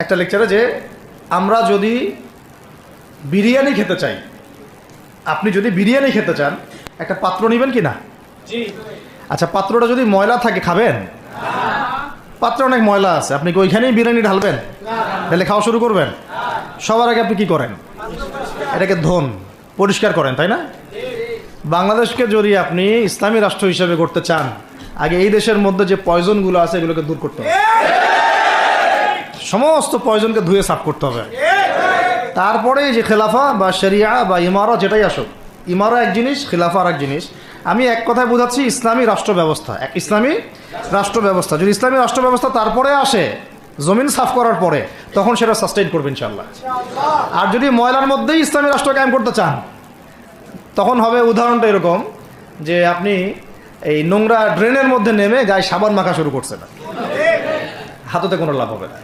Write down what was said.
একটা লেকচারে যে আমরা যদি বিরিয়ানি খেতে চাই, আপনি যদি বিরিয়ানি খেতে চান একটা পাত্র নেবেন কি না? আচ্ছা, পাত্রটা যদি ময়লা থাকে খাবেন? পাত্রে অনেক ময়লা আছে, আপনি কি ওইখানেই বিরিয়ানি ঢালবেন? তাহলে খাওয়া শুরু করবেন? সবার আগে আপনি কি করেন? এটাকে ধোন, পরিষ্কার করেন, তাই না? বাংলাদেশকে যদি আপনি ইসলামী রাষ্ট্র হিসেবে করতে চান, আগে এই দেশের মধ্যে যে পয়জনগুলো আছে এগুলোকে দূর করতে হবে। সমস্ত পয়জনকে ধুয়ে সাফ করতে হবে। তারপরে যে খেলাফা বা শরিয়া বা ইমারা যেটাই আসুক, ইমারা এক জিনিস, খেলাফা আর এক জিনিস। আমি এক কথায় বোঝাচ্ছি ইসলামী রাষ্ট্র ব্যবস্থা, এক ইসলামী রাষ্ট্র ব্যবস্থা। যদি ইসলামী রাষ্ট্র ব্যবস্থা তারপরে আসে জমিন সাফ করার পরে, তখন সেটা সাস্টেইন করবে ইনশাআল্লাহ। আর যদি ময়লার মধ্যেই ইসলামী রাষ্ট্র কায়েম করতে চান, তখন হবে উদাহরণটা এরকম যে আপনি এই নোংরা ড্রেনের মধ্যে নেমে গায়ে সাবান মাখা শুরু করছেন, হাততে কোনো লাভ হবে না।